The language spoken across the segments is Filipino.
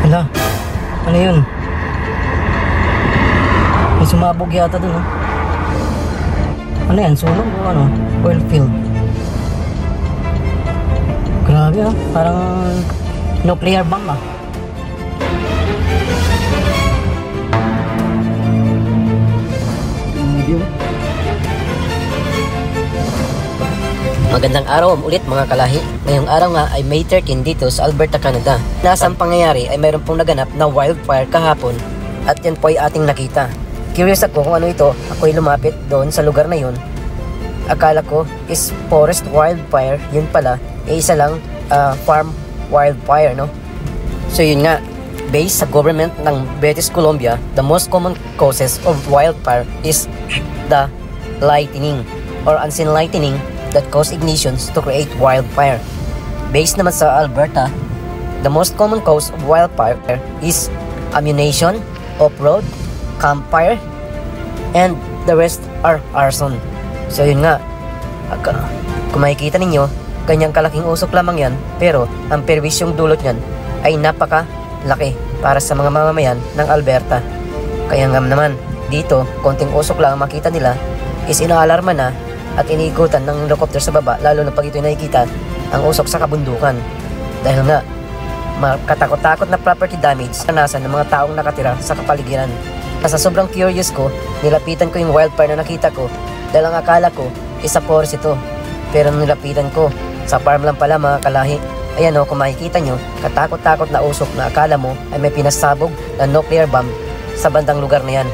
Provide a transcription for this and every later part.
Hala, ano yun? May sumabog yata dun, oh. Ano yan? Sunog o ano? Oil field. Grabe, oh. Parang nuclear bomb, ah. Magandang araw ulit mga kalahi. Ngayong araw nga ay May 13 dito sa Alberta, Canada. Nasang pangyayari ay mayroon pong naganap na wildfire kahapon at yan po ay ating nakita. Curious ako kung ano ito. Ako'y lumapit doon sa lugar na yun. Akala ko is forest wildfire. Yun pala ay isa lang farm wildfire, no? So yun nga, based sa government ng British Columbia, the most common causes of wildfire is the lightning or unseen lightning that cause ignitions to create wildfire. Based naman sa Alberta, the most common cause of wildfire is ammunition, off-road, campfire, and the rest are arson. So yun nga, kung makikita ninyo, ganyang kalaking usok lamang yan, pero ang perwisyong dulot yan ay napaka-laki para sa mga mamamayan ng Alberta. Kaya nga naman, dito, konting usok lang ang makita nila is inaalarma na at iniikutan ng helicopter sa baba, lalo na pag ito'y nakikita ang usok sa kabundukan. Dahil nga, katakot-takot na property damage naranasan ng mga taong nakatira sa kapaligiran. Sa sobrang curious ko, nilapitan ko yung wildfire na nakita ko dahil ang akala ko isa forest ito. Pero nilapitan ko, sa farm lang pala mga kalahi. Ayan o, kung makikita nyo, katakot-takot na usok na akala mo ay may pinasabog na nuclear bomb sa bandang lugar na yan.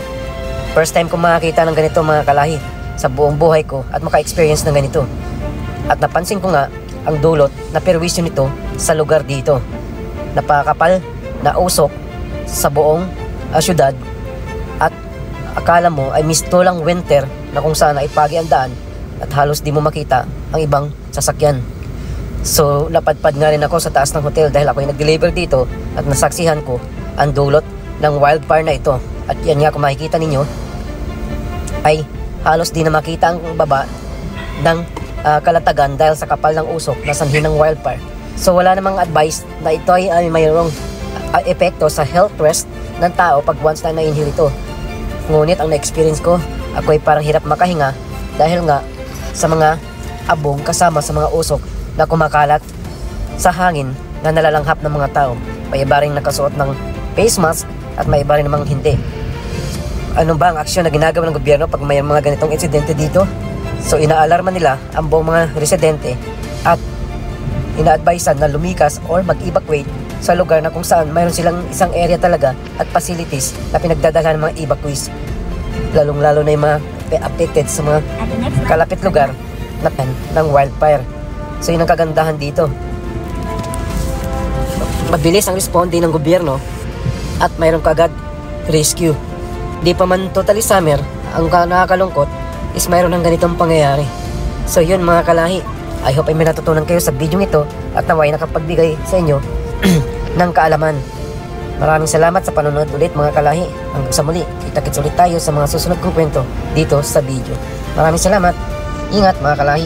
First time ko makakita ng ganito mga kalahi sa buong buhay ko at maka-experience ng ganito. At napansin ko nga ang dulot na perwisyo nito sa lugar dito. Napakapal na usok sa buong syudad at akala mo ay mistulang winter na kung saan ay pagi ang daan at halos di mo makita ang ibang sasakyan. So napadpad nga rin ako sa taas ng hotel dahil ako ay nag-deliver dito at nasaksihan ko ang dulot ng wildfire na ito. At yan nga, kung makikita ninyo ay halos di na makita ang baba ng kalatagan dahil sa kapal ng usok na sanhi ng wildfire. So wala namang advice na ito ay mayroong epekto sa health risk ng tao pag once na na-inhale ito. Ngunit ang na-experience ko, ako ay parang hirap makahinga dahil nga sa mga abong kasama sa mga usok na kumakalat sa hangin na nalalanghap ng mga tao. May iba rin nakasuot ng face mask at may iba rin namang hindi. Ano ba ang aksyon na ginagawa ng gobyerno pag may mga ganitong insidente dito? So inaalarma nila ang buong mga residente at ina-advisean na lumikas or mag-evacuate sa lugar na kung saan mayroon silang isang area talaga at facilities na pinagdadalhan ng mga evacuees. Lalong-lalo na yung mga affected sa mga kalapit lugar na ng wildfire. So yun ang kagandahan dito. Mabilis ang responde ng gobyerno at mayroon kagad rescue. Di pa man totally summer, ang nakakalungkot is mayroon ng ganitong pangyayari. So yun mga kalahi, I hope ay may natutunan kayo sa video ito at naway nakapagbigay sa inyo ng kaalaman. Maraming salamat sa panonood ulit mga kalahi. Hanggang sa muli, kita-kits ulit tayo sa mga susunod kong kwento dito sa video. Maraming salamat. Ingat mga kalahi.